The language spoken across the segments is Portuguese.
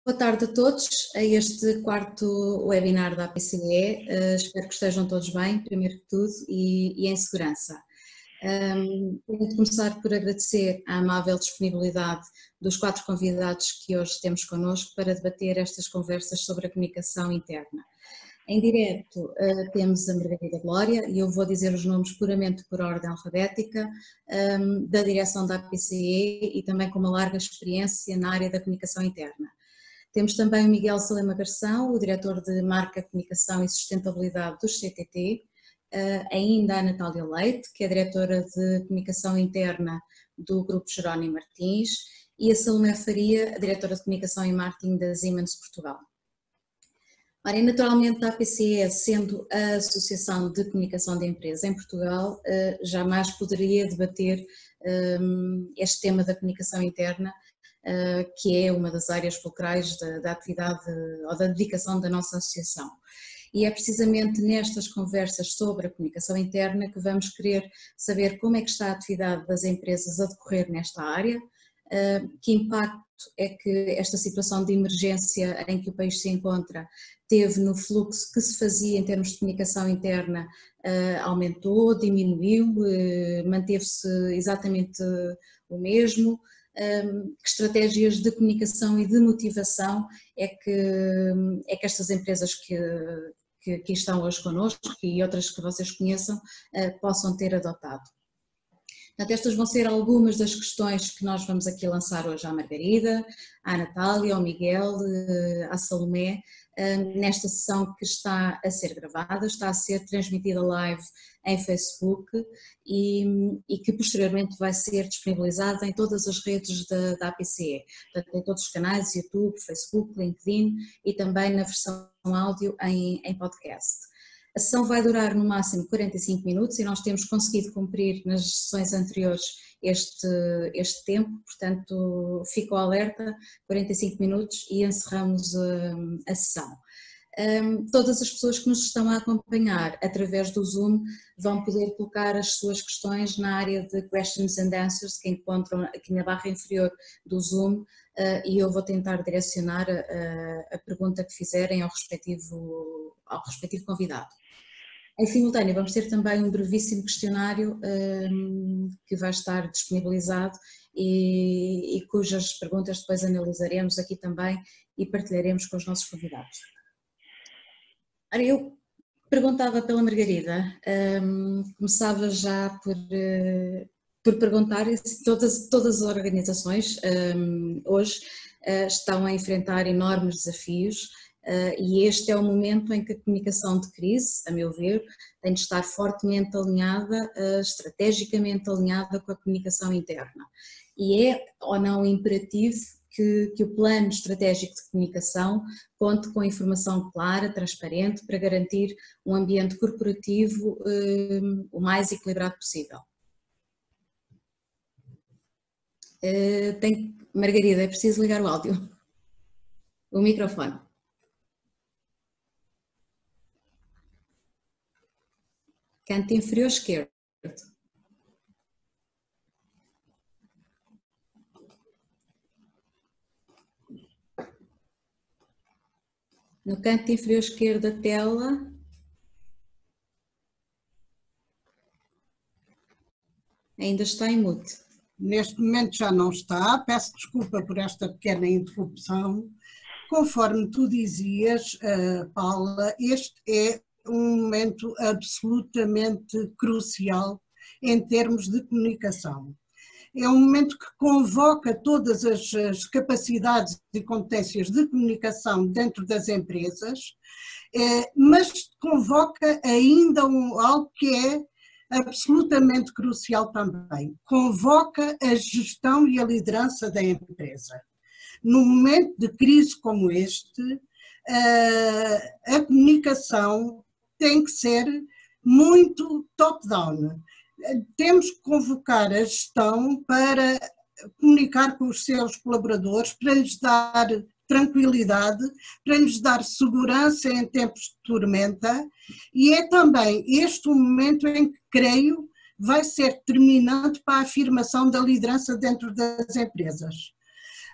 Boa tarde a todos, a este quarto webinar da APCE. Espero que estejam todos bem, primeiro que tudo, e em segurança. Tenho de começar por agradecer a amável disponibilidade dos 4 convidados que hoje temos connosco para debater estas conversas sobre a comunicação interna. Em direto temos a Margarida Glória, e eu vou dizer os nomes puramente por ordem alfabética, da direção da APCE e também com uma larga experiência na área da comunicação interna. Temos também o Miguel Salema Garção, o diretor de Marca, Comunicação e Sustentabilidade do CTT, ainda a Natália Leite, que é diretora de Comunicação Interna do Grupo Jerónimo Martins, e a Salomé Faria, a diretora de Comunicação e Marketing da Siemens Portugal. Ora, e naturalmente a APCE, sendo a Associação de Comunicação de Empresa em Portugal, jamais poderia debater este tema da comunicação interna, que é uma das áreas fulcrais da atividade ou da dedicação da nossa associação. E é precisamente nestas conversas sobre a comunicação interna que vamos querer saber como é que está a atividade das empresas a decorrer nesta área, que impacto é que esta situação de emergência em que o país se encontra teve no fluxo que se fazia em termos de comunicação interna, aumentou, diminuiu, manteve-se exatamente o mesmo. Que estratégias de comunicação e de motivação é que estas empresas que estão hoje connosco e outras que vocês conheçam possam ter adotado. Portanto, estas vão ser algumas das questões que nós vamos aqui lançar hoje à Margarida, à Natália, ao Miguel, à Salomé, nesta sessão que está a ser gravada, está a ser transmitida live em Facebook e que posteriormente vai ser disponibilizada em todas as redes da APCE, portanto, em todos os canais, YouTube, Facebook, LinkedIn e também na versão áudio em podcast. A sessão vai durar no máximo 45 minutos e nós temos conseguido cumprir nas sessões anteriores este tempo, portanto ficou alerta, 45 minutos e encerramos a sessão. Todas as pessoas que nos estão a acompanhar através do Zoom vão poder colocar as suas questões na área de Questions and Answers que encontram aqui na barra inferior do Zoom e eu vou tentar direcionar a pergunta que fizerem ao respectivo convidado. Em simultâneo vamos ter também um brevíssimo questionário que vai estar disponibilizado e cujas perguntas depois analisaremos aqui também e partilharemos com os nossos convidados. Ora, eu perguntava pela Margarida, começava já por perguntar se todas as organizações hoje estão a enfrentar enormes desafios. E este é o momento em que a comunicação de crise, a meu ver, tem de estar fortemente alinhada, estrategicamente alinhada com a comunicação interna. E é ou não imperativo que o plano estratégico de comunicação conte com informação clara, transparente, para garantir um ambiente corporativo o mais equilibrado possível. Margarida, é preciso ligar o áudio, o microfone. Canto inferior esquerdo. No canto inferior esquerdo da tela. Ainda está em mute. Neste momento já não está, peço desculpa por esta pequena interrupção. Conforme tu dizias, Paula, este é um momento absolutamente crucial em termos de comunicação. É um momento que convoca todas as capacidades e competências de comunicação dentro das empresas, mas convoca ainda algo que é absolutamente crucial também. Convoca a gestão e a liderança da empresa. No momento de crise como este, a comunicação tem que ser muito top-down. Temos que convocar a gestão para comunicar com os seus colaboradores, para lhes dar tranquilidade, para lhes dar segurança em tempos de tormenta, e é também este o momento em que, creio, vai ser determinante para a afirmação da liderança dentro das empresas.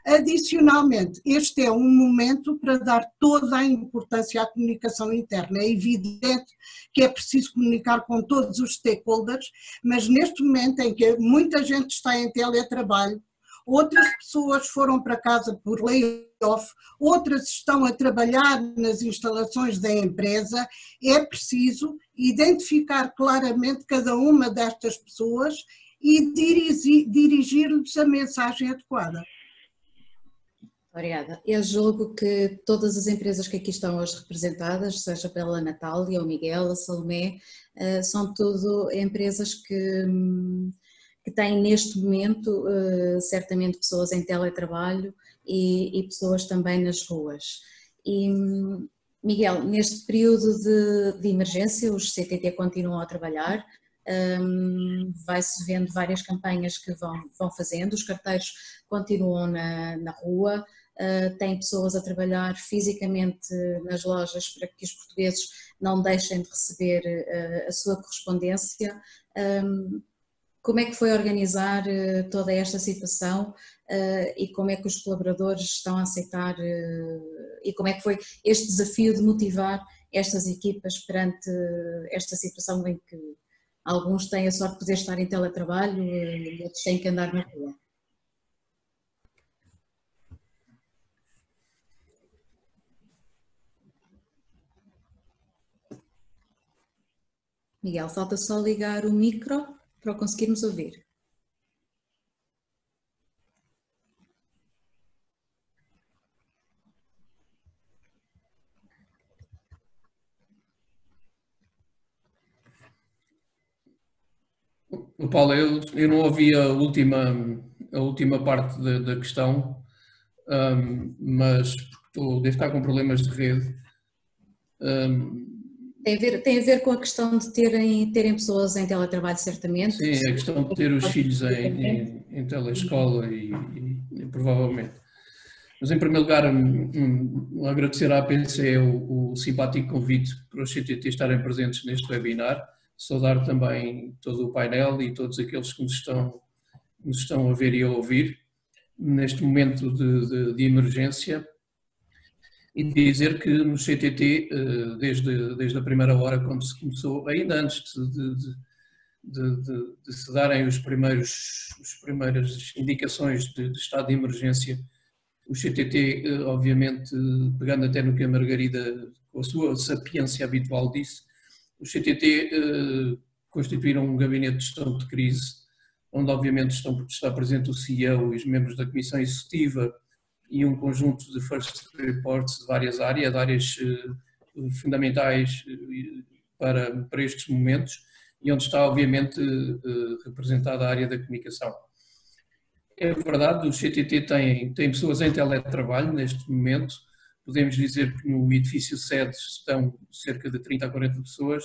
Adicionalmente, este é um momento para dar toda a importância à comunicação interna. É evidente que é preciso comunicar com todos os stakeholders, mas neste momento em que muita gente está em teletrabalho, outras pessoas foram para casa por layoff, outras estão a trabalhar nas instalações da empresa, é preciso identificar claramente cada uma destas pessoas e dirigir-lhes a mensagem adequada. Obrigada. Eu julgo que todas as empresas que aqui estão hoje representadas, seja pela Natália, o Miguel, a Salomé, são tudo empresas que têm neste momento certamente pessoas em teletrabalho e pessoas também nas ruas. E, Miguel, neste período de emergência, os CTT continuam a trabalhar, vai-se vendo várias campanhas que vão fazendo, os carteiros continuam na rua, tem pessoas a trabalhar fisicamente nas lojas para que os portugueses não deixem de receber a sua correspondência. Como é que foi organizar toda esta situação e como é que os colaboradores estão a aceitar e como é que foi este desafio de motivar estas equipas perante esta situação em que alguns têm a sorte de poder estar em teletrabalho e outros têm que andar na rua? Miguel, falta só ligar o micro para o conseguirmos ouvir. Paulo, eu não ouvi a última parte da questão, mas devo estar com problemas de rede. Tem a ver com a questão de terem pessoas em teletrabalho, certamente. Sim, a questão de ter os filhos em telescola e provavelmente. Mas em primeiro lugar, agradecer à APC o simpático convite para os CTT estarem presentes neste webinar, saudar também todo o painel e todos aqueles que nos estão a ver e a ouvir neste momento de emergência. E dizer que no CTT, desde a primeira hora, quando se começou, ainda antes de se darem as primeiras indicações de estado de emergência, o CTT, obviamente, pegando até no que a Margarida, com a sua sapiência habitual, disse, o CTT constituíram um gabinete de gestão de crise, onde obviamente está presente o CEO e os membros da Comissão Executiva, e um conjunto de first reports de várias áreas fundamentais para estes momentos, e onde está obviamente representada a área da comunicação. É verdade, o CTT tem pessoas em teletrabalho neste momento, podemos dizer que no edifício sede estão cerca de 30 a 40 pessoas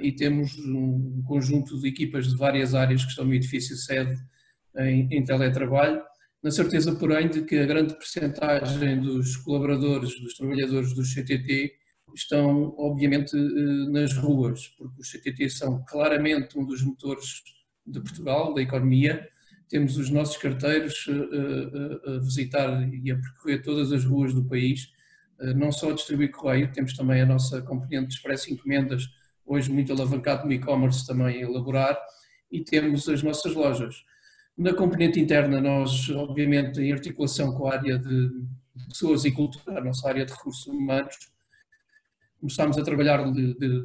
e temos um conjunto de equipas de várias áreas que estão no edifício sede em teletrabalho, na certeza, porém, de que a grande percentagem dos colaboradores, dos trabalhadores do CTT, estão, obviamente, nas ruas, porque os CTT são claramente um dos motores de Portugal, da economia. Temos os nossos carteiros a visitar e a percorrer todas as ruas do país, não só a distribuir correio, temos também a nossa componente de expresso encomendas, hoje muito alavancado no e-commerce também a elaborar, e temos as nossas lojas. Na componente interna, nós, obviamente, em articulação com a área de pessoas e cultura, a nossa área de recursos humanos, começámos a trabalhar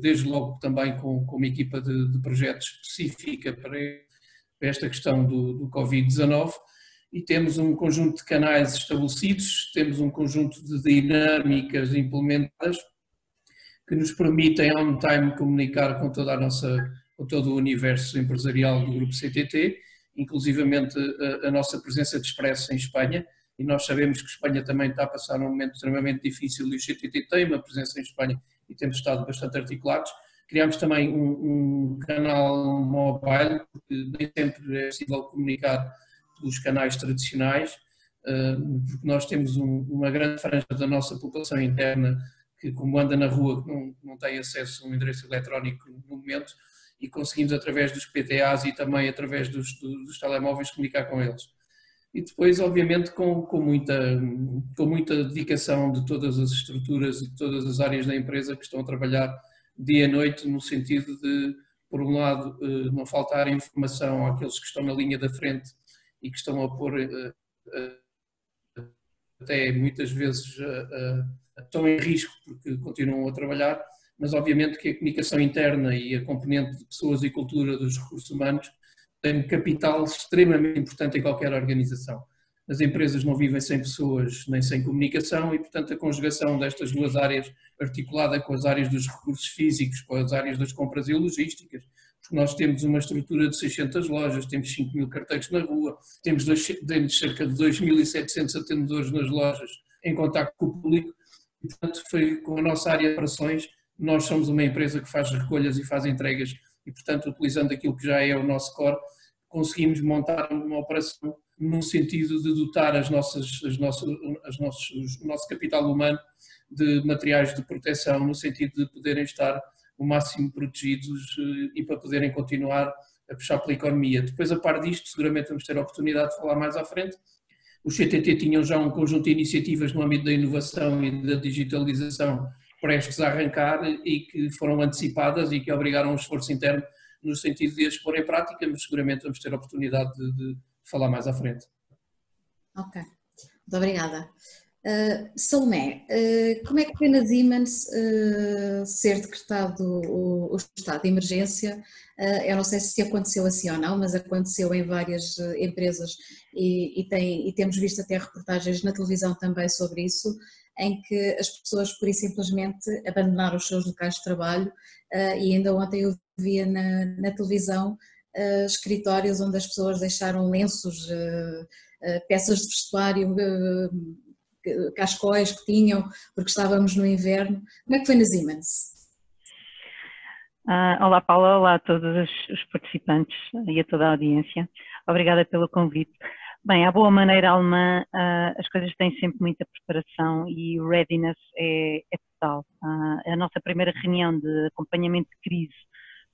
desde logo também com uma equipa de projetos específica para esta questão do Covid-19 e temos um conjunto de canais estabelecidos, temos um conjunto de dinâmicas implementadas que nos permitem on time comunicar com com todo o universo empresarial do grupo CTT, inclusivamente a nossa presença de expresso em Espanha, e nós sabemos que Espanha também está a passar um momento extremamente difícil e o CTT tem uma presença em Espanha e temos estado bastante articulados. Criámos também um canal mobile, porque nem sempre é possível comunicar pelos canais tradicionais, porque nós temos uma grande franja da nossa população interna que, como anda na rua, não tem acesso a um endereço eletrónico no momento, e conseguimos, através dos PTAs e também através dos telemóveis, comunicar com eles. e depois, obviamente, com muita dedicação de todas as estruturas e de todas as áreas da empresa que estão a trabalhar dia e noite no sentido de, por um lado, não faltar informação àqueles que estão na linha da frente e que estão a pôr até muitas vezes estão em risco porque continuam a trabalhar, mas obviamente que a comunicação interna e a componente de pessoas e cultura dos recursos humanos tem um capital extremamente importante em qualquer organização. As empresas não vivem sem pessoas nem sem comunicação e, portanto, a conjugação destas duas áreas, articulada com as áreas dos recursos físicos, com as áreas das compras e logísticas, porque nós temos uma estrutura de 600 lojas, temos 5.000 carteiros na rua, temos cerca de 2.700 atendedores nas lojas em contacto com o público, e, portanto, foi com a nossa área de operações, nós somos uma empresa que faz recolhas e faz entregas e, portanto, utilizando aquilo que já é o nosso core, conseguimos montar uma operação no sentido de dotar o nosso capital humano de materiais de proteção, no sentido de poderem estar o máximo protegidos e para poderem continuar a puxar pela economia. Depois, a par disto, seguramente vamos ter a oportunidade de falar mais à frente. Os CTT tinham já um conjunto de iniciativas no âmbito da inovação e da digitalização prestes a arrancar e que foram antecipadas e que obrigaram um esforço interno no sentido de as pôr em prática, mas seguramente vamos ter a oportunidade de falar mais à frente. Ok, muito obrigada. Salomé, como é que foi na Siemens ser decretado o estado de emergência? Eu não sei se aconteceu assim ou não, mas aconteceu em várias empresas e temos visto até reportagens na televisão também sobre isso, em que as pessoas pura e simplesmente abandonaram os seus locais de trabalho e ainda ontem eu via na televisão escritórios onde as pessoas deixaram lenços, peças de vestuário, cascóis que tinham, porque estávamos no inverno. Como é que foi na Siemens? Olá Paula, olá a todos os participantes e a toda a audiência. Obrigada pelo convite. Bem, à boa maneira alemã, as coisas têm sempre muita preparação e o readiness é total. A nossa primeira reunião de acompanhamento de crise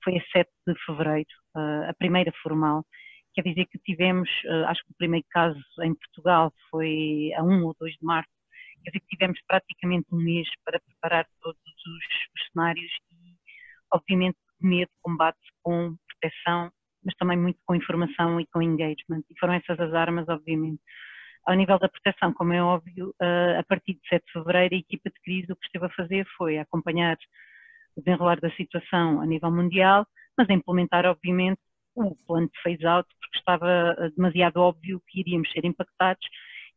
foi a 7 de fevereiro, a primeira formal. Quer dizer que tivemos, acho que o primeiro caso em Portugal foi a 1 ou 2 de março, quer dizer que tivemos praticamente um mês para preparar todos os cenários e, obviamente, medo, combate com proteção, mas também muito com informação e com engagement, e foram essas as armas, obviamente. Ao nível da proteção, como é óbvio, a partir de 7 de fevereiro, a equipa de crise o que esteve a fazer foi acompanhar o desenrolar da situação a nível mundial, mas a implementar, obviamente, o plano de phase-out, porque estava demasiado óbvio que iríamos ser impactados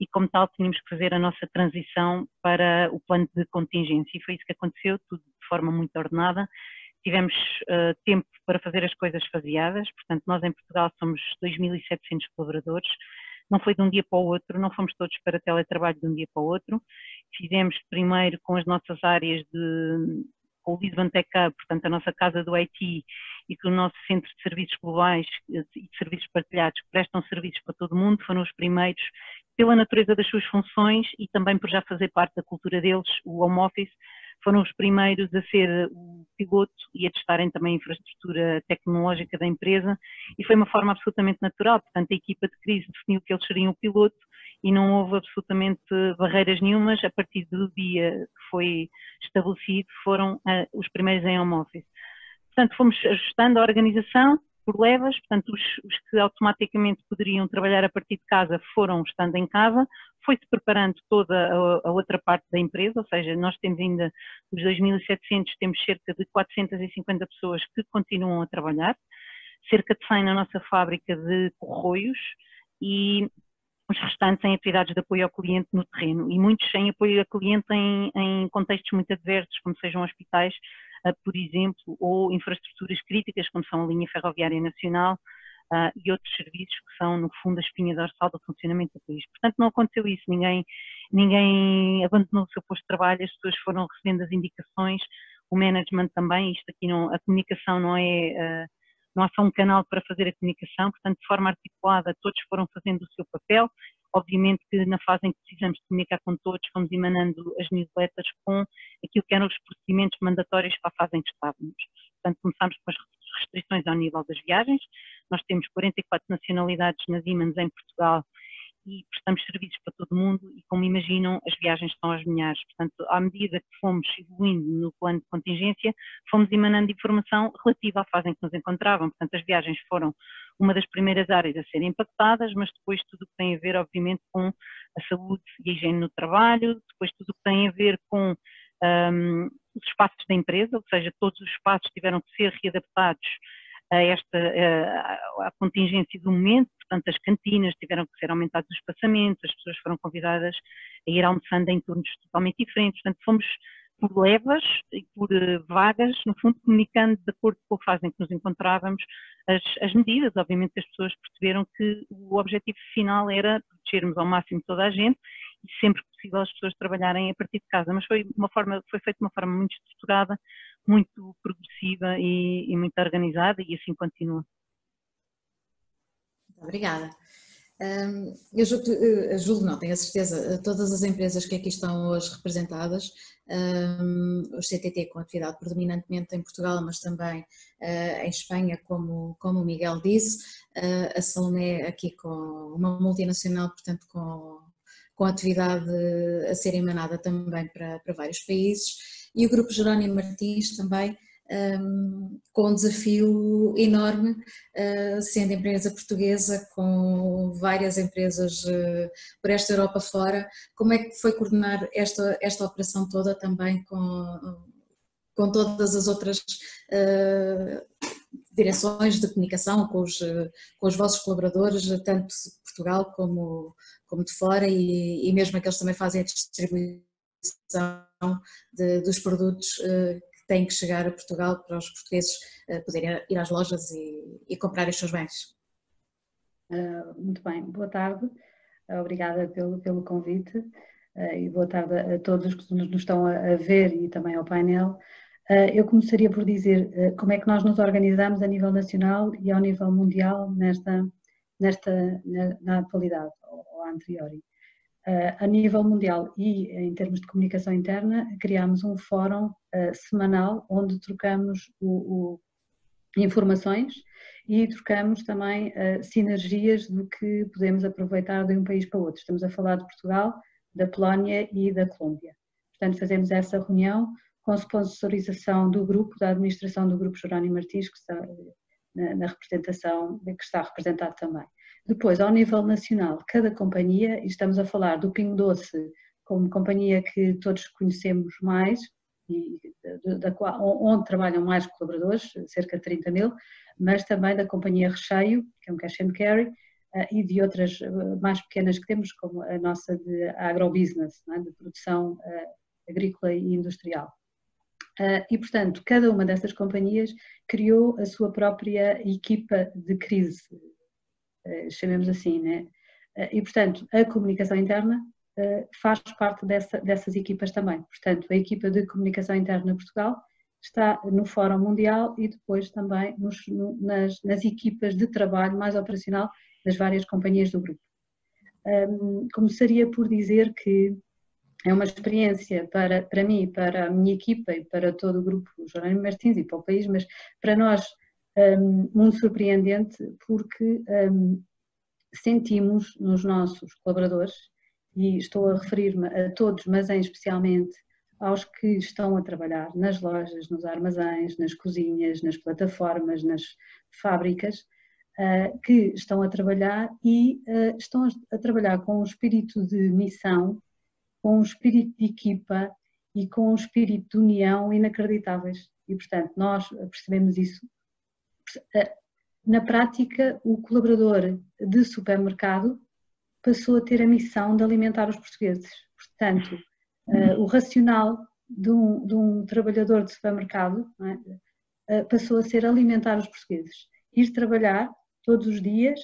e, como tal, tínhamos que fazer a nossa transição para o plano de contingência, e foi isso que aconteceu, tudo de forma muito ordenada. Tivemos tempo para fazer as coisas faseadas, portanto, nós em Portugal somos 2.700 colaboradores, não foi de um dia para o outro, não fomos todos para teletrabalho de um dia para o outro, fizemos primeiro com as nossas áreas com o Lisbon Tech Hub, portanto, a nossa casa do IT e com o nosso centro de serviços globais e de serviços partilhados que prestam serviços para todo o mundo, foram os primeiros, pela natureza das suas funções e também por já fazer parte da cultura deles, o home office, foram os primeiros a ser o piloto e a testarem também a infraestrutura tecnológica da empresa e foi uma forma absolutamente natural, portanto a equipa de crise definiu que eles seriam o piloto e não houve absolutamente barreiras nenhumas, a partir do dia que foi estabelecido foram os primeiros em home office. Portanto fomos ajustando a organização por levas, portanto os que automaticamente poderiam trabalhar a partir de casa foram estando em casa, foi-se preparando toda a outra parte da empresa, ou seja, nós temos ainda dos 2.700, temos cerca de 450 pessoas que continuam a trabalhar, cerca de 100 na nossa fábrica de corroios e os restantes em atividades de apoio ao cliente no terreno e muitos sem apoio ao cliente em contextos muito adversos, como sejam hospitais, por exemplo, ou infraestruturas críticas, como são a linha ferroviária nacional e outros serviços que são, no fundo, a espinha dorsal do funcionamento do país. Portanto, não aconteceu isso, ninguém abandonou o seu posto de trabalho, as pessoas foram recebendo as indicações, o management também, isto aqui não, a comunicação não há só um canal para fazer a comunicação, portanto, de forma articulada, todos foram fazendo o seu papel. Obviamente que na fase em que precisamos de comunicar com todos, fomos emanando as newsletters com aquilo que eram os procedimentos mandatórios para a fase em que estávamos. Portanto, começámos com as restrições ao nível das viagens. Nós temos 44 nacionalidades nas Siemens em Portugal e prestamos serviços para todo mundo e, como imaginam, as viagens estão aos milhares. Portanto, à medida que fomos evoluindo no plano de contingência, fomos emanando informação relativa à fase em que nos encontravam. Portanto, as viagens foram uma das primeiras áreas a serem impactadas, mas depois tudo o que tem a ver, obviamente, com a saúde e a higiene no trabalho, depois tudo o que tem a ver com os espaços da empresa, ou seja, todos os espaços tiveram que ser readaptados à contingência do momento, portanto as cantinas tiveram que ser aumentados os espaçamentos, as pessoas foram convidadas a ir almoçando em turnos totalmente diferentes, portanto fomos por levas e por vagas, no fundo comunicando de acordo com a fase em que nos encontrávamos as medidas. Obviamente as pessoas perceberam que o objetivo final era protegermos ao máximo toda a gente e sempre possível as pessoas trabalharem a partir de casa, mas foi feito de uma forma muito estruturada, muito progressiva e muito organizada, e assim continua. Obrigada. Eu julgo, não, tenho a certeza, todas as empresas que aqui estão hoje representadas, o CTT com atividade predominantemente em Portugal, mas também em Espanha, como o Miguel disse, a Salomé aqui com uma multinacional, portanto com atividade a ser emanada também para vários países, e o Grupo Jerónimo Martins também, com um desafio enorme, sendo empresa portuguesa, com várias empresas por esta Europa fora. Como é que foi coordenar esta operação toda também com todas as outras direções de comunicação, com os vossos colaboradores, tanto de Portugal como de fora, e mesmo aqueles que também fazem a distribuição dos produtos que têm que chegar a Portugal para os portugueses poderem ir às lojas e comprar os seus bens? Muito bem, boa tarde, obrigada pelo convite e boa tarde a todos que nos estão a ver e também ao painel. Eu começaria por dizer como é que nós nos organizamos a nível nacional e ao nível mundial na atualidade ou a anteriori. A nível mundial e em termos de comunicação interna, criámos um fórum semanal onde trocamos informações e trocamos também sinergias do que podemos aproveitar de um país para outro. Estamos a falar de Portugal, da Polónia e da Colômbia. Portanto, fazemos essa reunião com sponsorização do grupo, da administração do Grupo Jerónimo Martins, que está na representação, que está representado também. Depois, ao nível nacional, cada companhia, e estamos a falar do Pingo Doce como companhia que todos conhecemos mais, e onde trabalham mais colaboradores, cerca de 30 mil, mas também da companhia Recheio, que é um cash and carry, e de outras mais pequenas que temos, como a nossa de agrobusiness, não é? De produção agrícola e industrial. E, portanto, cada uma dessas companhias criou a sua própria equipa de crise, chamemos assim, né? E, portanto, a comunicação interna faz parte dessas equipas também. Portanto, a equipa de comunicação interna Portugal está no Fórum Mundial e depois também nas equipas de trabalho mais operacional das várias companhias do grupo. Começaria por dizer que é uma experiência para mim, para a minha equipa e para todo o grupo Jerónimo Martins e para o país, mas para nós muito surpreendente, porque sentimos nos nossos colaboradores, e estou a referir-me a todos, mas em especialmente aos que estão a trabalhar nas lojas, nos armazéns, nas cozinhas, nas plataformas, nas fábricas, que estão a trabalhar e estão a trabalhar com um espírito de missão, com um espírito de equipa e com um espírito de união inacreditáveis. E, portanto, nós percebemos isso. Na prática, o colaborador de supermercado passou a ter a missão de alimentar os portugueses. Portanto, o racional de um trabalhador de supermercado, não é, passou a ser alimentar os portugueses. Ir trabalhar todos os dias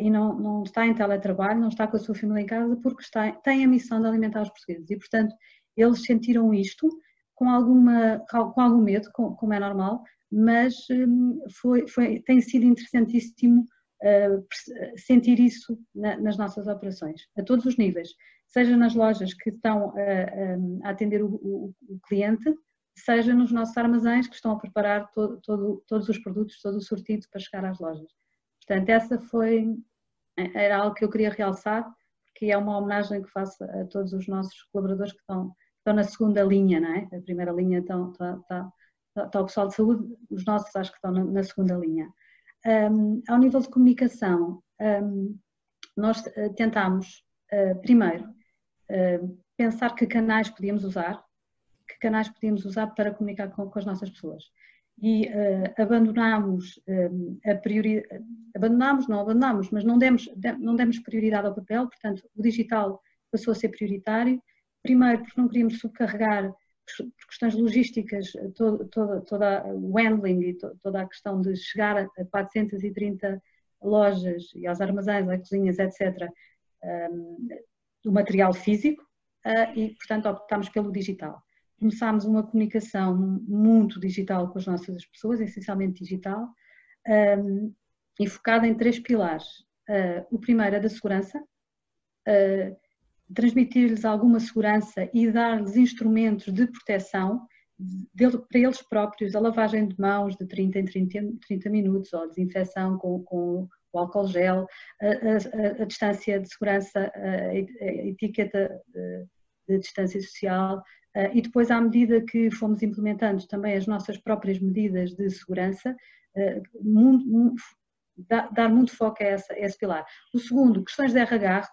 e não está em teletrabalho, não está com a sua família em casa, porque tem a missão de alimentar os portugueses. E, portanto, eles sentiram isto com algum medo, como é normal, mas tem sido interessantíssimo sentir isso nas nossas operações, a todos os níveis, seja nas lojas que estão a atender o cliente, seja nos nossos armazéns que estão a preparar todos os produtos, todo o sortido para chegar às lojas. Portanto, era algo que eu queria realçar, que é uma homenagem que faço a todos os nossos colaboradores que estão na segunda linha, não é? A primeira linha está o pessoal de saúde, os nossos acho que estão na segunda linha. Ao nível de comunicação, nós tentámos, primeiro, pensar que canais podíamos usar para comunicar com as nossas pessoas. E mas não demos prioridade ao papel, portanto o digital passou a ser prioritário, primeiro porque não queríamos subcarregar por questões logísticas toda o handling e toda a questão de chegar a 430 lojas e aos armazéns, às cozinhas, etc., do material físico, e portanto optámos pelo digital. Começámos uma comunicação muito digital com as nossas pessoas, essencialmente digital, e focada em 3 pilares. O primeiro é da segurança, transmitir-lhes alguma segurança e dar-lhes instrumentos de proteção para eles próprios, a lavagem de mãos de 30 em 30 minutos, ou a desinfecção com o álcool gel, a distância de segurança, a etiqueta de distância social, e depois, à medida que fomos implementando também as nossas próprias medidas de segurança, dar muito foco a esse pilar. O segundo, questões de RH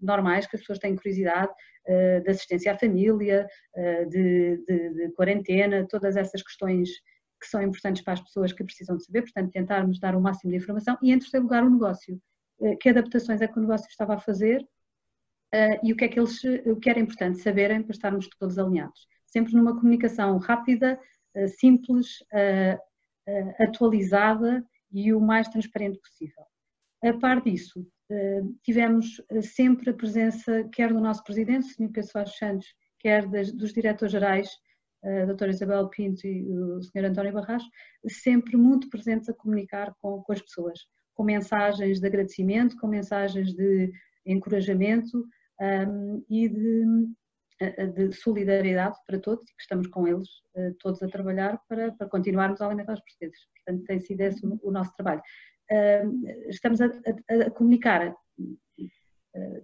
normais, que as pessoas têm curiosidade, de assistência à família, de quarentena, todas essas questões que são importantes para as pessoas que precisam de saber, portanto tentarmos dar o máximo de informação. E em terceiro lugar, o negócio. Que adaptações é que o negócio estava a fazer e o que era importante saberem para estarmos todos alinhados. Sempre numa comunicação rápida, simples, atualizada e o mais transparente possível. A par disso, tivemos sempre a presença, quer do nosso presidente, o Sr. Pedro Soares Santos, quer dos diretores-gerais, a doutora Isabel Pinto e o Sr. António Barras, sempre muito presentes a comunicar com as pessoas, com mensagens de agradecimento, com mensagens de encorajamento e de solidariedade para todos, e que estamos com eles todos a trabalhar para continuarmos a alimentar os portugueses. Portanto, tem sido esse o nosso trabalho. Estamos a comunicar,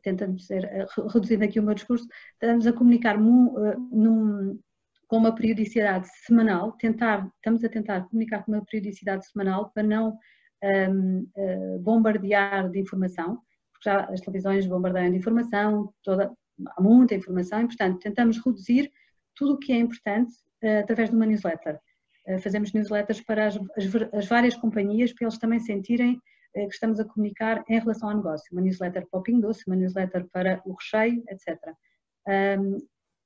tentando reduzindo aqui o meu discurso, estamos a comunicar com uma periodicidade semanal, estamos a tentar comunicar com uma periodicidade semanal para não bombardear de informação, porque já as televisões bombardeiam de informação, há muita informação e, portanto, tentamos reduzir tudo o que é importante através de uma newsletter. Fazemos newsletters para as várias companhias, para eles também sentirem que estamos a comunicar em relação ao negócio. Uma newsletter para o Pingo Doce, uma newsletter para o recheio, etc.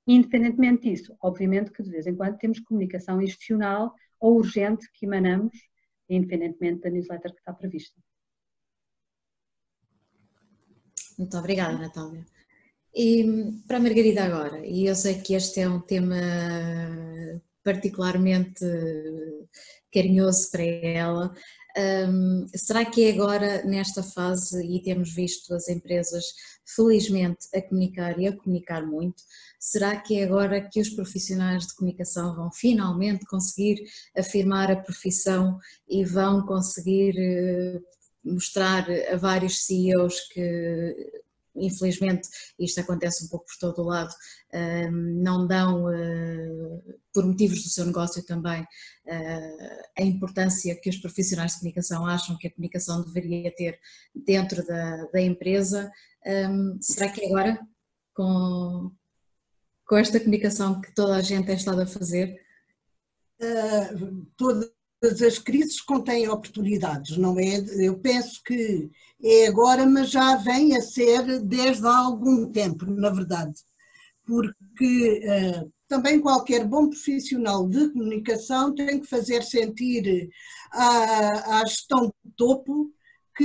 Independentemente disso, obviamente que de vez em quando temos comunicação institucional ou urgente que emanamos, independentemente da newsletter que está prevista. Muito obrigada, Natália. E para a Margarida agora, e eu sei que este é um tema particularmente carinhoso para ela, será que é agora nesta fase, e temos visto as empresas felizmente a comunicar e a comunicar muito, será que é agora que os profissionais de comunicação vão finalmente conseguir afirmar a profissão e vão conseguir mostrar a vários CEOs que, infelizmente, isto acontece um pouco por todo o lado, não dão, por motivos do seu negócio também, a importância que os profissionais de comunicação acham que a comunicação deveria ter dentro da empresa? Será que agora, com esta comunicação que toda a gente tem estado a fazer? Todas as crises contêm oportunidades, não é? Eu penso que é agora, mas já vem a ser desde há algum tempo, na verdade, porque também qualquer bom profissional de comunicação tem que fazer sentir à gestão de topo que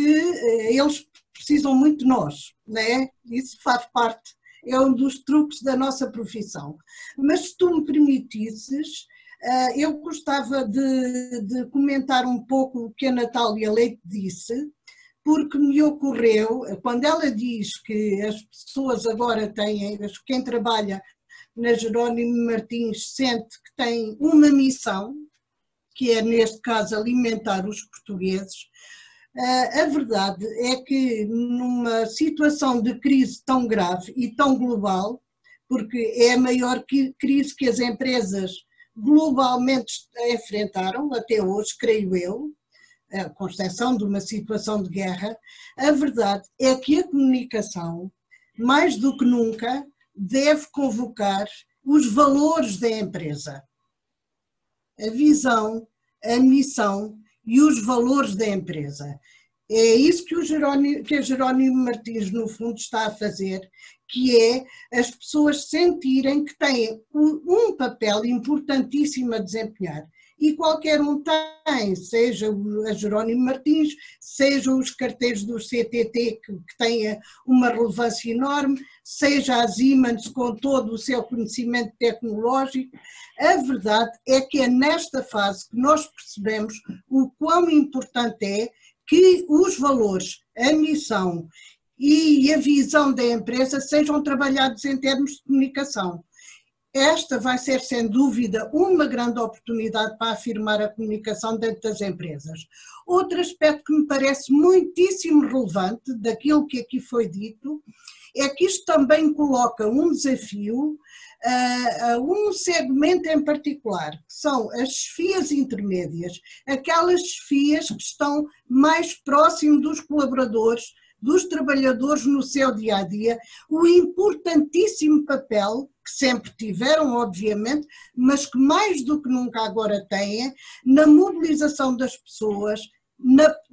eles precisam muito de nós, não é? Isso faz parte, é um dos truques da nossa profissão. Mas se tu me permitisses, eu gostava de comentar um pouco o que a Natália Leite disse, porque me ocorreu, quando ela diz que as pessoas agora têm, quem trabalha na Jerónimo Martins sente que tem uma missão, que é neste caso alimentar os portugueses, A verdade é que numa situação de crise tão grave e tão global, porque é a maior crise que as empresas globalmente enfrentaram até hoje, creio eu, com exceção de uma situação de guerra, a verdade é que a comunicação, mais do que nunca, deve convocar os valores da empresa. A visão, a missão e os valores da empresa. É isso que a Jerónimo Martins, no fundo, está a fazer, que é as pessoas sentirem que têm um papel importantíssimo a desempenhar. E qualquer um tem, seja a Jerónimo Martins, sejam os carteiros do CTT, que têm uma relevância enorme, seja a Siemens com todo o seu conhecimento tecnológico. A verdade é que é nesta fase que nós percebemos o quão importante é que os valores, a missão e a visão da empresa sejam trabalhados em termos de comunicação. Esta vai ser, sem dúvida, uma grande oportunidade para afirmar a comunicação dentro das empresas. Outro aspecto que me parece muitíssimo relevante daquilo que aqui foi dito é que isto também coloca um desafio a um segmento em particular, que são as chefias intermédias, aquelas chefias que estão mais próximo dos colaboradores, dos trabalhadores no seu dia-a-dia, o importantíssimo papel que sempre tiveram, obviamente, mas que mais do que nunca agora têm, na mobilização das pessoas,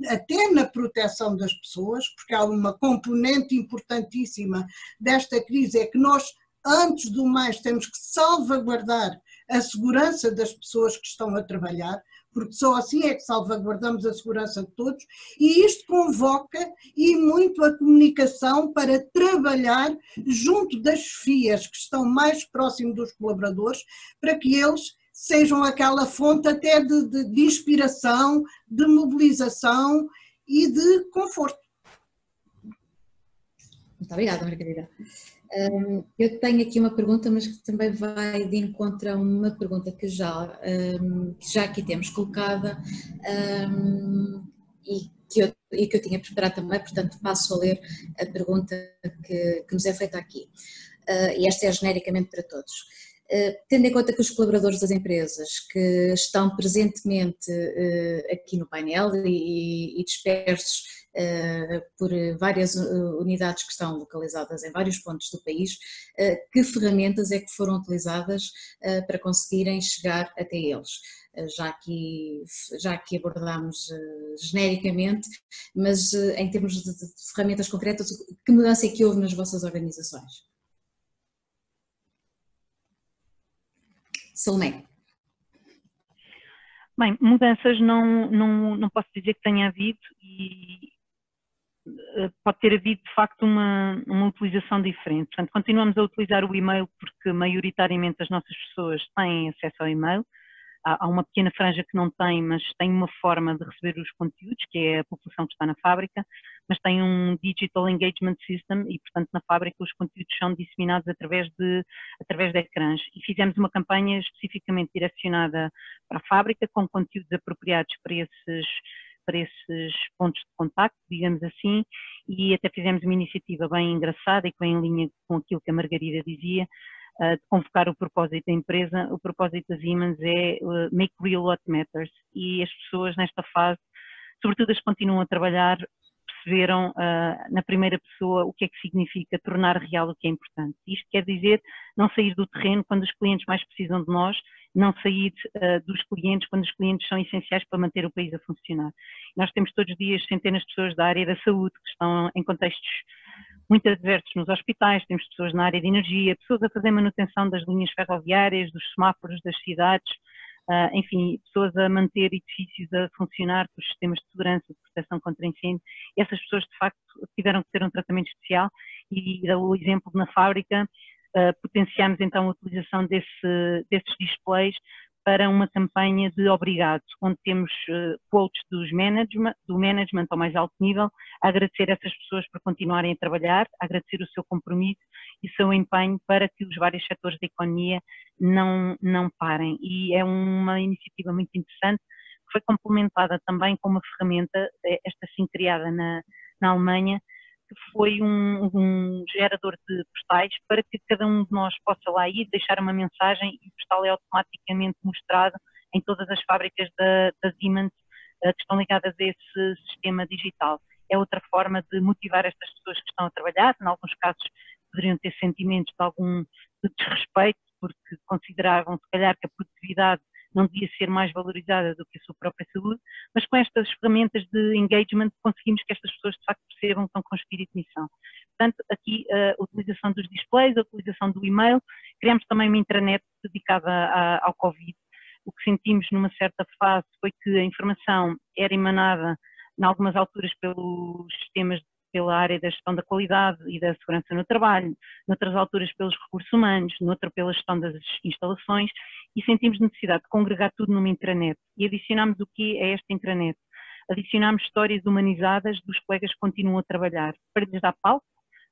até na proteção das pessoas, porque há uma componente importantíssima desta crise, é que nós, antes do mais, temos que salvaguardar a segurança das pessoas que estão a trabalhar, porque só assim é que salvaguardamos a segurança de todos, e isto convoca e muito a comunicação para trabalhar junto das chefias que estão mais próximos dos colaboradores, para que eles sejam aquela fonte até de inspiração, de mobilização e de conforto. Muito obrigada, Margarida. Eu tenho aqui uma pergunta, mas que também vai de encontro a uma pergunta que já aqui temos colocada e que eu tinha preparado também, portanto passo a ler a pergunta que nos é feita aqui. E esta é genericamente para todos. Tendo em conta que os colaboradores das empresas que estão presentemente aqui no painel e dispersos por várias unidades que estão localizadas em vários pontos do país, que ferramentas é que foram utilizadas para conseguirem chegar até eles? Já aqui abordámos genericamente, mas em termos de ferramentas concretas, que mudança é que houve nas vossas organizações? Salomé. Bem, mudanças não posso dizer que tenha havido, e pode ter havido de facto uma utilização diferente. Portanto, continuamos a utilizar o e-mail porque maioritariamente as nossas pessoas têm acesso ao e-mail. Há uma pequena franja que não tem, mas tem uma forma de receber os conteúdos, que é a população que está na fábrica, mas tem um Digital Engagement System e, portanto, na fábrica os conteúdos são disseminados através de ecrãs. E fizemos uma campanha especificamente direcionada para a fábrica, com conteúdos apropriados para esses pontos de contacto, digamos assim, e até fizemos uma iniciativa bem engraçada e que vem em linha com aquilo que a Margarida dizia, de convocar o propósito da empresa. O propósito da Siemens é make real what matters, e as pessoas nesta fase, sobretudo as que continuam a trabalhar, perceberam na primeira pessoa o que é que significa tornar real o que é importante. Isto quer dizer não sair do terreno quando os clientes mais precisam de nós, não sair dos clientes quando os clientes são essenciais para manter o país a funcionar. Nós temos todos os dias centenas de pessoas da área da saúde que estão em contextos muito adversos nos hospitais, temos pessoas na área de energia, pessoas a fazer manutenção das linhas ferroviárias, dos semáforos das cidades, enfim, pessoas a manter edifícios a funcionar com os sistemas de segurança, de proteção contra incêndio. Essas pessoas, de facto, tiveram que ter um tratamento especial, e o exemplo na fábrica, potenciámos então a utilização desses displays para uma campanha de obrigado, onde temos quotes do management ao mais alto nível, a agradecer a essas pessoas por continuarem a trabalhar, a agradecer o seu compromisso e o seu empenho para que os vários setores da economia não parem. E é uma iniciativa muito interessante, que foi complementada também com uma ferramenta, esta sim criada na Alemanha, que foi um gerador de postais para que cada um de nós possa lá ir, deixar uma mensagem e o postal é automaticamente mostrado em todas as fábricas da Siemens que estão ligadas a esse sistema digital. É outra forma de motivar estas pessoas que estão a trabalhar, em alguns casos poderiam ter sentimentos de algum desrespeito, porque consideravam se calhar que a produtividade não devia ser mais valorizada do que a sua própria saúde, mas com estas ferramentas de engagement conseguimos que estas pessoas de facto percebam que estão com espírito de missão. Portanto, aqui a utilização dos displays, a utilização do e-mail, criamos também uma intranet dedicada ao Covid. O que sentimos numa certa fase foi que a informação era emanada em algumas alturas pelos sistemas, pela área da gestão da qualidade e da segurança no trabalho, noutras alturas pelos recursos humanos, noutra pela gestão das instalações, e sentimos necessidade de congregar tudo numa intranet. E adicionámos o que é esta intranet? Adicionámos histórias humanizadas dos colegas que continuam a trabalhar, para lhes dar palco,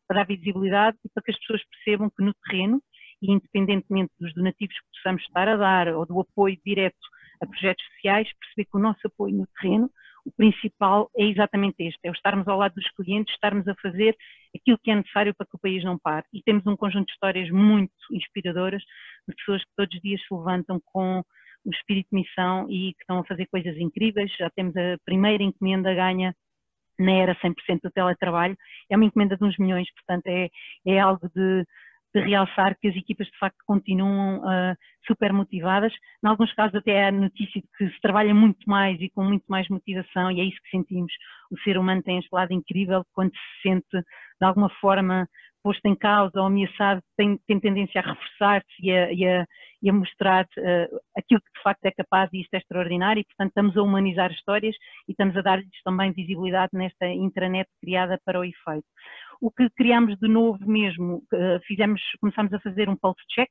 para dar visibilidade e para que as pessoas percebam que no terreno, e independentemente dos donativos que possamos estar a dar ou do apoio direto a projetos sociais, perceber que o nosso apoio no terreno, o principal é exatamente este, é o estarmos ao lado dos clientes, estarmos a fazer aquilo que é necessário para que o país não pare. E temos um conjunto de histórias muito inspiradoras de pessoas que todos os dias se levantam com o espírito de missão e que estão a fazer coisas incríveis. Já temos a primeira encomenda ganha na era 100% do teletrabalho, é uma encomenda de uns milhões, portanto é algo de realçar que as equipas de facto continuam super motivadas. Em alguns casos até há a notícia de que se trabalha muito mais e com muito mais motivação, e é isso que sentimos. O ser humano tem este lado incrível, quando se sente de alguma forma posto em causa ou ameaçado, tem tendência a reforçar-se e a mostrar aquilo que de facto é capaz, e isto é extraordinário, e portanto estamos a humanizar histórias e estamos a dar-lhes também visibilidade nesta intranet criada para o efeito. O que criámos de novo mesmo, começámos a fazer um pulse check,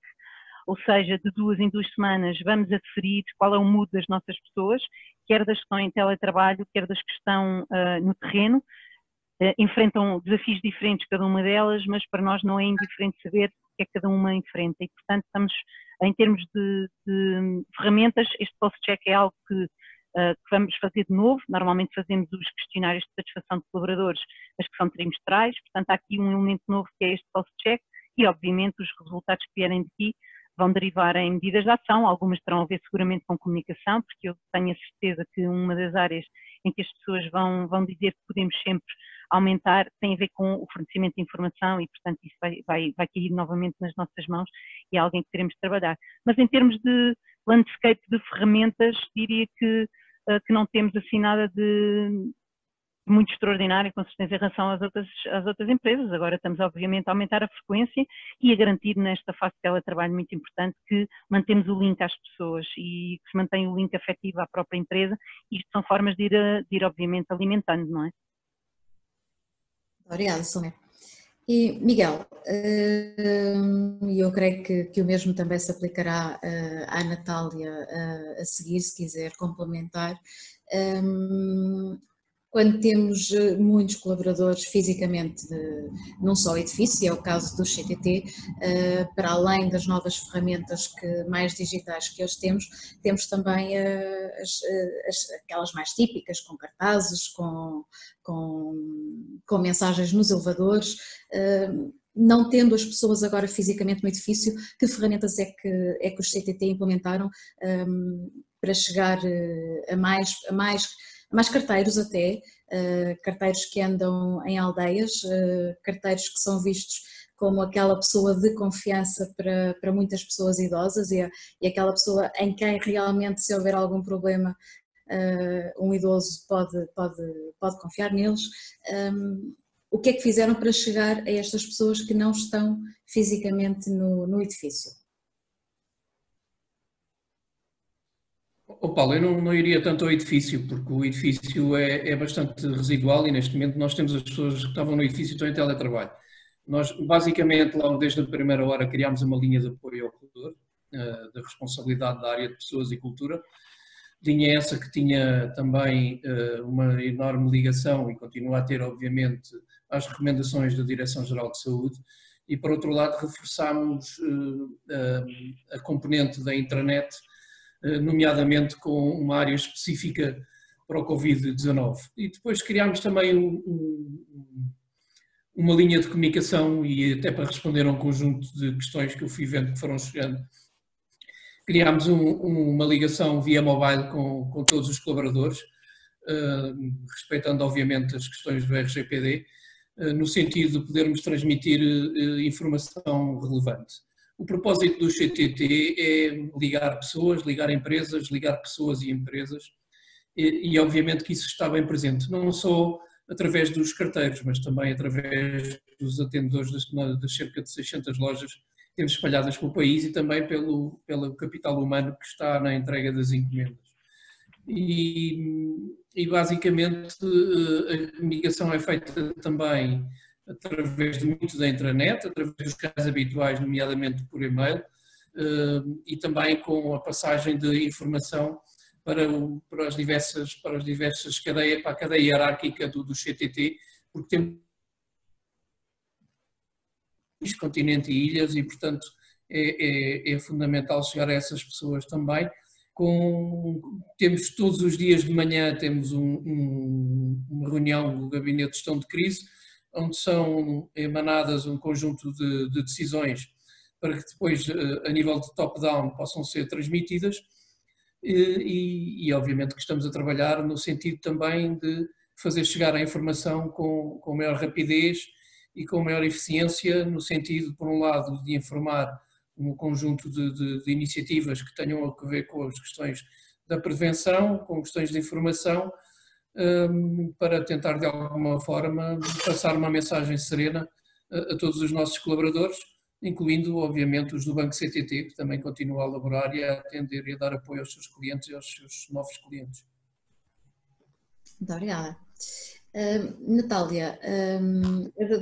ou seja, de 2 em 2 semanas vamos aferir qual é o mood das nossas pessoas, quer das que estão em teletrabalho, quer das que estão no terreno. Enfrentam desafios diferentes cada uma delas, mas para nós não é indiferente saber o que é que cada uma enfrenta e, portanto, estamos, em termos de ferramentas, este pulse check é algo que vamos fazer de novo. Normalmente fazemos os questionários de satisfação de colaboradores, mas que são trimestrais, portanto há aqui um elemento novo que é este pulse check e, obviamente, os resultados que vierem daqui vão derivar em medidas de ação, algumas terão a ver seguramente com comunicação, porque eu tenho a certeza que uma das áreas em que as pessoas vão dizer que podemos sempre aumentar tem a ver com o fornecimento de informação e, portanto, isso vai cair novamente nas nossas mãos e é alguém que queremos trabalhar. Mas em termos de landscape de ferramentas, diria que não temos assim nada de muito extraordinário, com certeza, em relação às outras empresas. Agora estamos, obviamente, a aumentar a frequência e a garantir nesta fase de teletrabalho muito importante que mantemos o link às pessoas e que se mantém o link afetivo à própria empresa. Isto são formas de ir obviamente, alimentando, não é? Obrigada, Sônia. E Miguel, eu creio que o mesmo também se aplicará à Natália a seguir, se quiser complementar. Quando temos muitos colaboradores fisicamente num só edifício, é o caso do CTT, para além das novas ferramentas mais digitais que hoje temos também aquelas mais típicas, com cartazes, com mensagens nos elevadores. Não tendo as pessoas agora fisicamente no edifício, que ferramentas é que os CTT implementaram para chegar a mais carteiros até, carteiros que andam em aldeias, carteiros que são vistos como aquela pessoa de confiança para muitas pessoas idosas e aquela pessoa em quem realmente, se houver algum problema, um idoso pode confiar neles. O que é que fizeram para chegar a estas pessoas que não estão fisicamente no edifício? Paulo, eu não iria tanto ao edifício, porque o edifício é bastante residual e neste momento nós temos as pessoas que estavam no edifício e estão em teletrabalho. Nós, basicamente, logo desde a primeira hora, criámos uma linha de apoio ao cultor, da responsabilidade da área de pessoas e cultura. Linha essa que tinha também uma enorme ligação, e continua a ter, obviamente, às recomendações da Direção-Geral de Saúde. E, por outro lado, reforçámos a componente da intranet nomeadamente com uma área específica para o Covid-19. E depois criámos também uma linha de comunicação, e até para responder a um conjunto de questões que eu fui vendo que foram chegando, criámos uma ligação via mobile com todos os colaboradores, respeitando obviamente as questões do RGPD, no sentido de podermos transmitir informação relevante. O propósito do CTT é ligar pessoas, ligar empresas, ligar pessoas e empresas, e obviamente que isso está bem presente, não só através dos carteiros, mas também através dos atendedores das cerca de 600 lojas que temos espalhadas pelo país, e também pelo capital humano que está na entrega das encomendas. E basicamente a comunicação é feita também através de muito da intranet, através dos canais habituais, nomeadamente por e-mail, e também com a passagem de informação para as diversas cadeias, para a cadeia hierárquica do CTT, porque temos continente e ilhas, e portanto é fundamental chegar a essas pessoas também. Temos todos os dias de manhã temos uma reunião do Gabinete de Gestão de Crise, onde são emanadas um conjunto de decisões para que depois, a nível de top-down, possam ser transmitidas, e obviamente que estamos a trabalhar no sentido também de fazer chegar a informação com maior rapidez e com maior eficiência, no sentido, por um lado, de informar um conjunto de iniciativas que tenham a ver com as questões da prevenção, com questões de informação, para tentar de alguma forma passar uma mensagem serena a todos os nossos colaboradores, incluindo obviamente os do Banco CTT, que também continua a elaborar e a atender e a dar apoio aos seus clientes e aos seus novos clientes. Muito obrigada. Natália,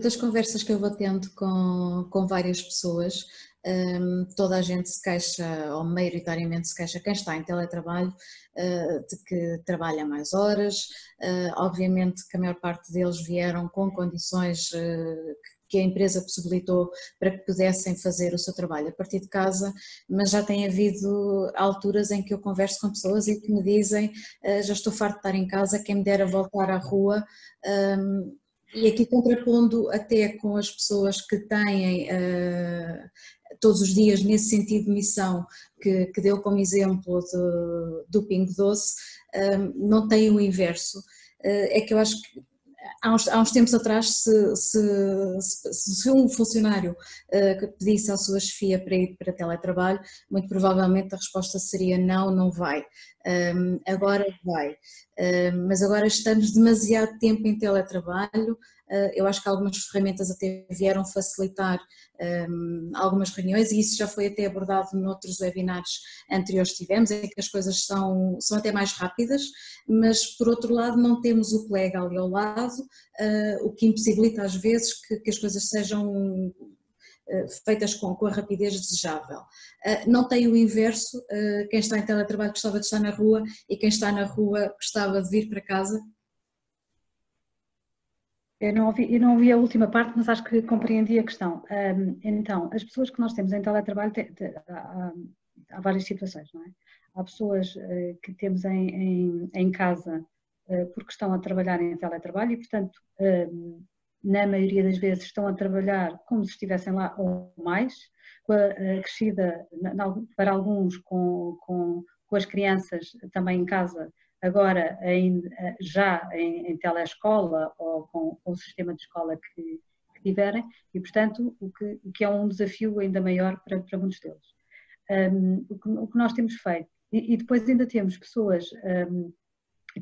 das conversas que eu vou tendo com várias pessoas, toda a gente se queixa, ou maioritariamente se queixa, quem está em teletrabalho, de que trabalha mais horas. Obviamente que a maior parte deles vieram com condições que a empresa possibilitou para que pudessem fazer o seu trabalho a partir de casa, mas já tem havido alturas em que eu converso com pessoas e que me dizem já estou farto de estar em casa, quem me dera voltar à rua. E aqui contrapondo até com as pessoas que têm todos os dias nesse sentido de missão que deu como exemplo do Pingo Doce, não tem o inverso. É que eu acho que há uns tempos atrás, se um funcionário pedisse à sua chefia para ir para teletrabalho, muito provavelmente a resposta seria não, não vai. Agora vai. Mas agora estamos demasiado tempo em teletrabalho. Eu acho que algumas ferramentas até vieram facilitar algumas reuniões, e isso já foi até abordado noutros webinars anteriores que tivemos, em que as coisas são até mais rápidas, mas por outro lado não temos o colega ali ao lado, o que impossibilita às vezes que as coisas sejam feitas com a rapidez desejável. Não tem o inverso, quem está em teletrabalho gostava de estar na rua e quem está na rua gostava de vir para casa? Eu não ouvi a última parte, mas acho que compreendi a questão. Então, as pessoas que nós temos em teletrabalho, há várias situações, não é? Há pessoas que temos em casa porque estão a trabalhar em teletrabalho e, portanto, na maioria das vezes estão a trabalhar como se estivessem lá ou mais, com a crescida, para alguns, com as crianças também em casa, agora já em telescola ou com o sistema de escola que tiverem, e portanto o que é um desafio ainda maior para muitos deles. O que nós temos feito, e depois ainda temos pessoas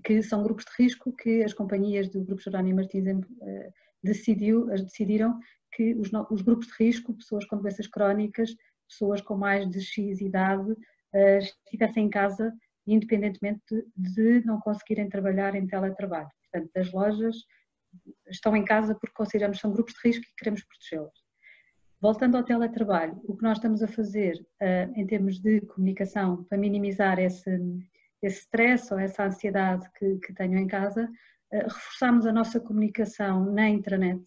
que são grupos de risco, que as companhias do Grupo Jerónimo Martins decidiram que os grupos de risco, pessoas com doenças crónicas, pessoas com mais de X idade, estivessem em casa, independentemente de não conseguirem trabalhar em teletrabalho. Portanto, as lojas estão em casa porque consideramos que são grupos de risco e queremos protegê-las. Voltando ao teletrabalho, o que nós estamos a fazer em termos de comunicação para minimizar esse stress ou essa ansiedade que tenham em casa, reforçamos a nossa comunicação na intranet,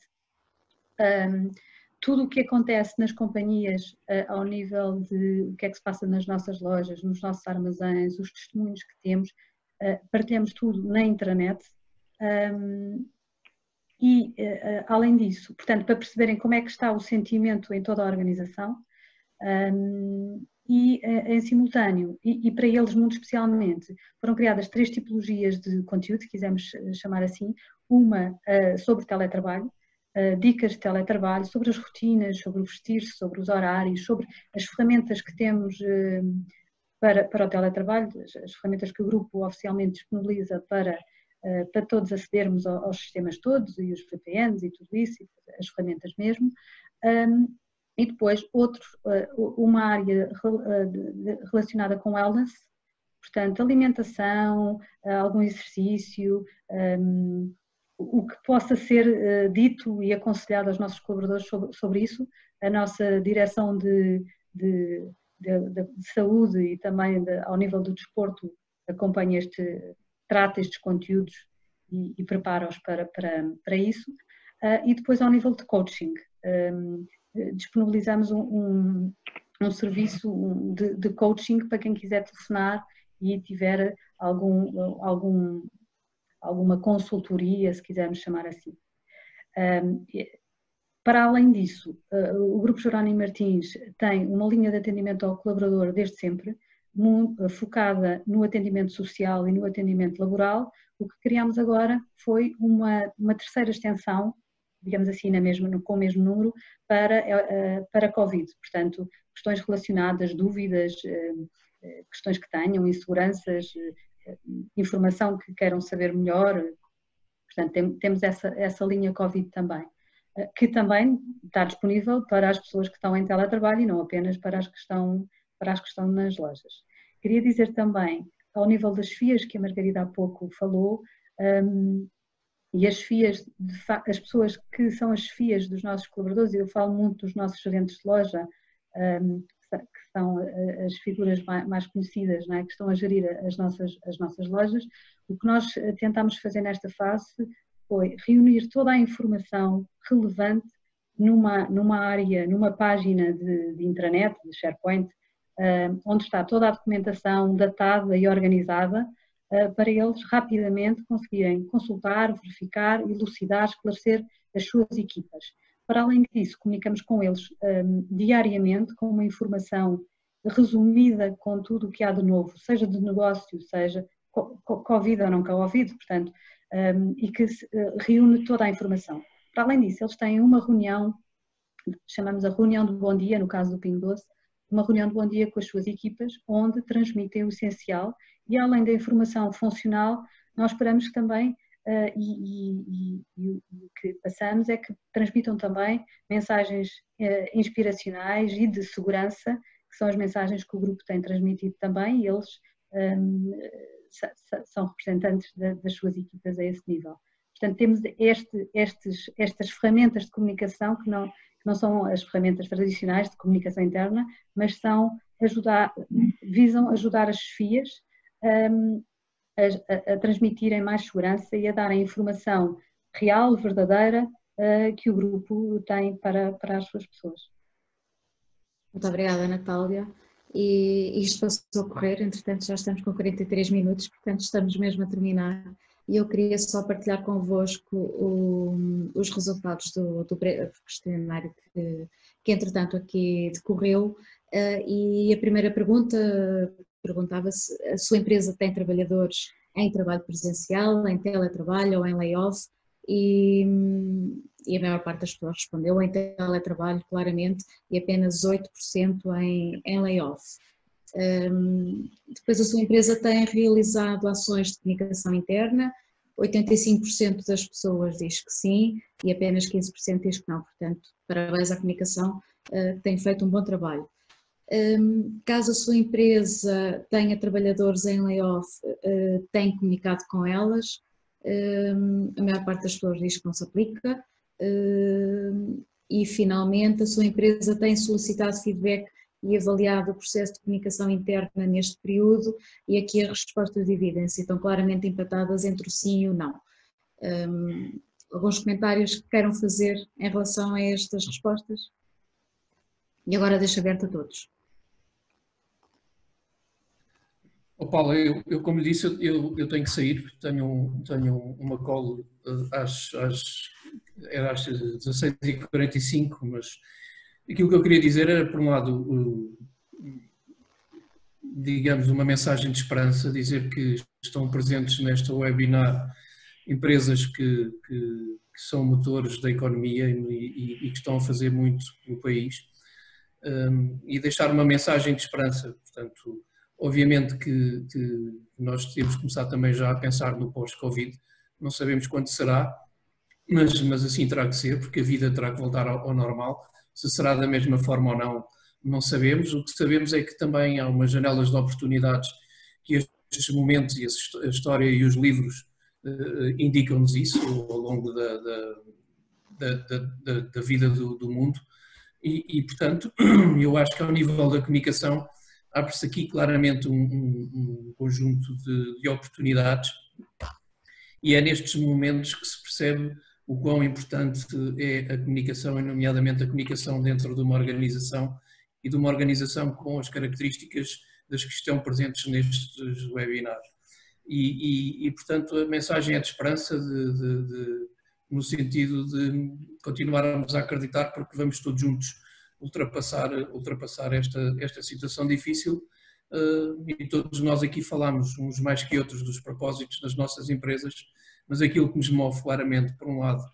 tudo o que acontece nas companhias ao nível de o que é que se passa nas nossas lojas, nos nossos armazéns, os testemunhos que temos, partilhamos tudo na intranet. E, além disso, portanto, para perceberem como é que está o sentimento em toda a organização, e em simultâneo, e para eles muito especialmente, foram criadas 3 tipologias de conteúdo, se quisermos chamar assim, uma sobre teletrabalho, dicas de teletrabalho, sobre as rotinas, sobre o vestir-se, sobre os horários, sobre as ferramentas que temos para o teletrabalho, as ferramentas que o grupo oficialmente disponibiliza para todos acedermos aos sistemas todos, e os VPNs e tudo isso, e as ferramentas mesmo. E depois uma área relacionada com wellness, portanto alimentação, algum exercício, o que possa ser dito e aconselhado aos nossos colaboradores sobre isso. A nossa direção de saúde e também ao nível do desporto acompanha trata estes conteúdos e prepara-os para isso. E depois ao nível de coaching, disponibilizamos um serviço de coaching para quem quiser telefonar e tiver alguma consultoria, se quisermos chamar assim. Para além disso, o Grupo Jerónimo Martins tem uma linha de atendimento ao colaborador desde sempre, focada no atendimento social e no atendimento laboral. O que criámos agora foi uma terceira extensão, digamos assim, com o mesmo número, para Covid. Portanto, questões relacionadas, dúvidas, questões que tenham, inseguranças, informação que queiram saber melhor. Portanto, temos essa linha Covid também, que também está disponível para as pessoas que estão em teletrabalho e não apenas para as que estão nas lojas. Queria dizer também, ao nível das FIAs, que a Margarida há pouco falou, e as FIAs, as pessoas que são as FIAs dos nossos colaboradores, e eu falo muito dos nossos gerentes de loja, que são as figuras mais conhecidas, não é? Que estão a gerir as nossas lojas. O que nós tentámos fazer nesta fase foi reunir toda a informação relevante numa área, numa página de intranet, de SharePoint, onde está toda a documentação datada e organizada, para eles rapidamente conseguirem consultar, verificar, elucidar, esclarecer as suas equipas. Para além disso, comunicamos com eles diariamente com uma informação resumida com tudo o que há de novo, seja de negócio, seja Covid ou não Covid, portanto, e que reúne toda a informação. Para além disso, eles têm uma reunião, chamamos a reunião de bom dia, no caso do Pingo Doce, uma reunião de bom dia com as suas equipas, onde transmitem o essencial, e além da informação funcional, nós esperamos que também, e o que passamos é que transmitam também mensagens inspiracionais e de segurança, que são as mensagens que o grupo tem transmitido também, e eles são representantes das suas equipas a esse nível. Portanto, temos estas ferramentas de comunicação que não são as ferramentas tradicionais de comunicação interna, mas visam ajudar as FIAs a transmitirem mais segurança e a darem informação real, verdadeira, que o grupo tem para as suas pessoas. Muito obrigada, Natália. E isto passou a correr, entretanto já estamos com 43 minutos, portanto estamos mesmo a terminar. E eu queria só partilhar convosco os resultados do questionário que entretanto aqui decorreu. E a primeira pergunta perguntava se a sua empresa tem trabalhadores em trabalho presencial, em teletrabalho ou em layoff, e a maior parte das pessoas respondeu em teletrabalho, claramente, e apenas 8% em layoff. Depois a sua empresa tem realizado ações de comunicação interna, 85% das pessoas diz que sim e apenas 15% diz que não, portanto, parabéns à comunicação, tem feito um bom trabalho. Caso a sua empresa tenha trabalhadores em layoff, tem comunicado com elas, a maior parte das pessoas diz que não se aplica, e finalmente a sua empresa tem solicitado feedback e avaliado o processo de comunicação interna neste período, e aqui as respostas dividem-se, estão claramente empatadas entre o sim e o não. alguns comentários que queiram fazer em relação a estas respostas? E agora deixo aberto a todos. Oh, Paulo, eu como lhe disse, eu tenho que sair, tenho uma call às 16h45, mas aquilo que eu queria dizer era, por um lado, digamos, uma mensagem de esperança, dizer que estão presentes nesta webinar empresas que são motores da economia e que estão a fazer muito no país, e deixar uma mensagem de esperança. Portanto, obviamente que nós temos que começar também já a pensar no pós-Covid, não sabemos quando será, mas assim terá que ser, porque a vida terá que voltar ao normal. Se será da mesma forma ou não, não sabemos. O que sabemos é que também há umas janelas de oportunidades que estes momentos e a história e os livros indicam-nos isso ao longo da vida do mundo. E, portanto, eu acho que ao nível da comunicação abre-se aqui claramente um conjunto de oportunidades, e é nestes momentos que se percebe o quão importante é a comunicação, e nomeadamente a comunicação dentro de uma organização, e de uma organização com as características das que estão presentes nestes webinars. E portanto, a mensagem é de esperança, no sentido de continuarmos a acreditar, porque vamos todos juntos ultrapassar esta situação difícil, e todos nós aqui falamos, uns mais que outros, dos propósitos das nossas empresas, mas aquilo que nos move claramente, por um lado,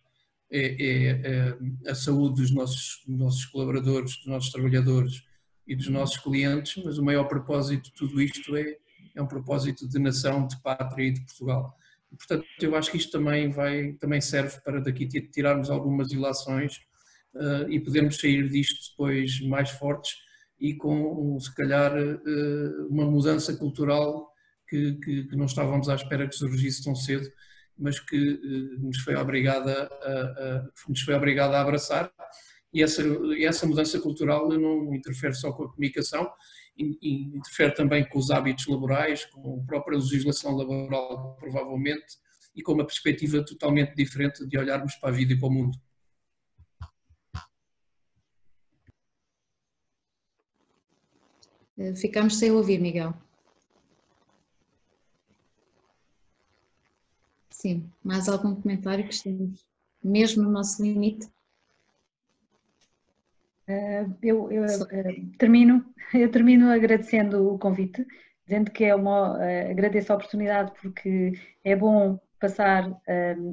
é a saúde dos nossos colaboradores, dos nossos trabalhadores e dos nossos clientes, mas o maior propósito de tudo isto é um propósito de nação, de pátria e de Portugal. E, portanto, eu acho que isto também serve para daqui tirarmos algumas ilações, e podemos sair disto depois mais fortes e com, se calhar, uma mudança cultural que não estávamos à espera que surgisse tão cedo, mas que nos foi obrigada a abraçar. E essa mudança cultural não interfere só com a comunicação, e interfere também com os hábitos laborais, com a própria legislação laboral, provavelmente, e com uma perspectiva totalmente diferente de olharmos para a vida e para o mundo. Ficamos sem ouvir, Miguel. Sim, mais algum comentário que estamos mesmo no nosso limite? Eu termino agradecendo o convite, dizendo que agradeço a oportunidade, porque é bom passar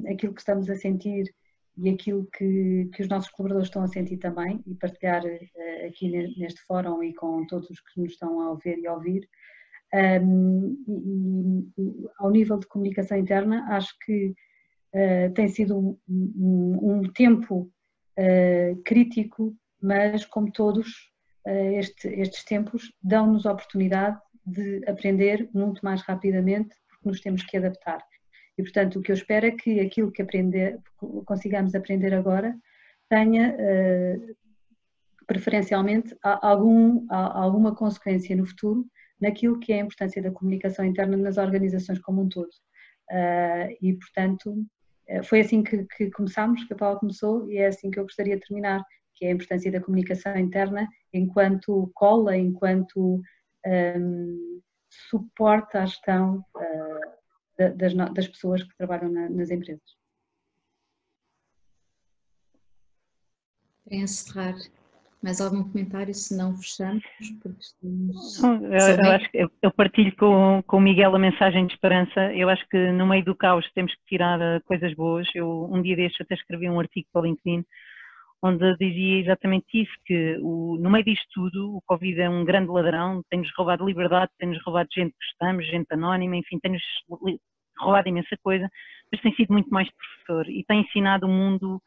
aquilo que estamos a sentir e aquilo que os nossos colaboradores estão a sentir também, e partilhar aqui neste fórum e com todos os que nos estão a ver e a ouvir. Ao nível de comunicação interna, acho que tem sido um tempo crítico, mas como todos estes tempos dão-nos a oportunidade de aprender muito mais rapidamente, porque nos temos que adaptar. E, portanto, o que eu espero é que aquilo que consigamos aprender agora tenha, preferencialmente, alguma consequência no futuro naquilo que é a importância da comunicação interna nas organizações como um todo. E, portanto, foi assim que começámos, que a Paula começou, e é assim que eu gostaria de terminar, que é a importância da comunicação interna enquanto cola, enquanto suporte à gestão das pessoas que trabalham nas empresas. Para encerrar, mais algum comentário? Se não, fechamos. Porque eu acho que eu partilho com o Miguel a mensagem de esperança. Eu acho que no meio do caos temos que tirar coisas boas. Eu um dia destes até escrevi um artigo para o LinkedIn onde dizia exatamente isso, que no meio disto tudo o Covid é um grande ladrão, tem-nos roubado liberdade, tem-nos roubado gente que gostamos, gente anónima, enfim, tem-nos roubado imensa coisa, mas tem sido muito mais professor e tem ensinado o mundo,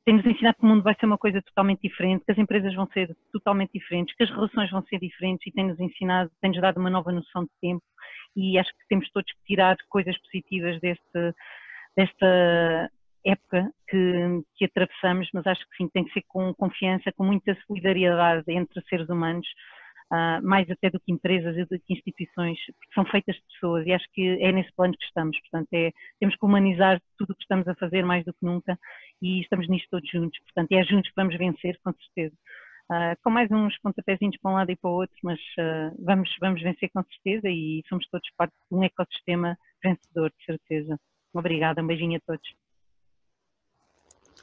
tem-nos ensinado que o mundo vai ser uma coisa totalmente diferente, que as empresas vão ser totalmente diferentes, que as relações vão ser diferentes, e tem-nos ensinado, tem-nos dado uma nova noção de tempo, e acho que temos todos que tirar coisas positivas desta época que atravessamos, mas acho que sim, tem que ser com confiança, com muita solidariedade entre seres humanos, mais até do que empresas e do que instituições, porque são feitas de pessoas, e acho que é nesse plano que estamos. Portanto, temos que humanizar tudo o que estamos a fazer mais do que nunca, e estamos nisto todos juntos. Portanto, é juntos que vamos vencer, com certeza. Com mais uns pontapézinhos para um lado e para o outro, mas vamos vencer com certeza, e somos todos parte de um ecossistema vencedor, de certeza. Obrigada, um beijinho a todos.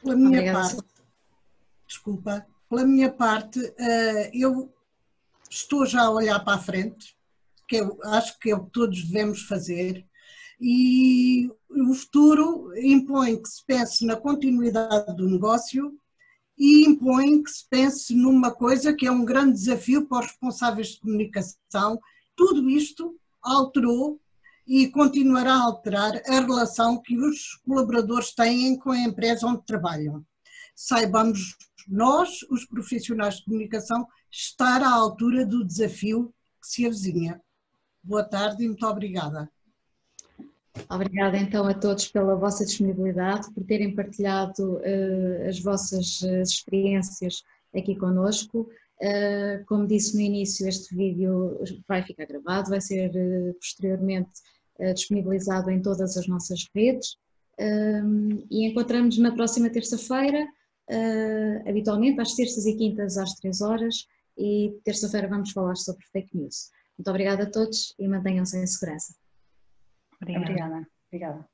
Pela minha parte, desculpa, pela minha parte, eu estou já a olhar para a frente, que eu acho que é o que todos devemos fazer, e o futuro impõe que se pense na continuidade do negócio e impõe que se pense numa coisa que é um grande desafio para os responsáveis de comunicação. Tudo isto alterou e continuará a alterar a relação que os colaboradores têm com a empresa onde trabalham. Saibamos nós, os profissionais de comunicação, estar à altura do desafio que se avizinha. Boa tarde e muito obrigada. Obrigada então a todos pela vossa disponibilidade, por terem partilhado as vossas experiências aqui connosco. Como disse no início, este vídeo vai ficar gravado, vai ser posteriormente disponibilizado em todas as nossas redes, e encontramos-nos na próxima terça-feira, habitualmente às terças e quintas às 3 horas, e terça-feira vamos falar sobre fake news. Muito obrigada a todos e mantenham-se em segurança. Obrigada. Obrigada.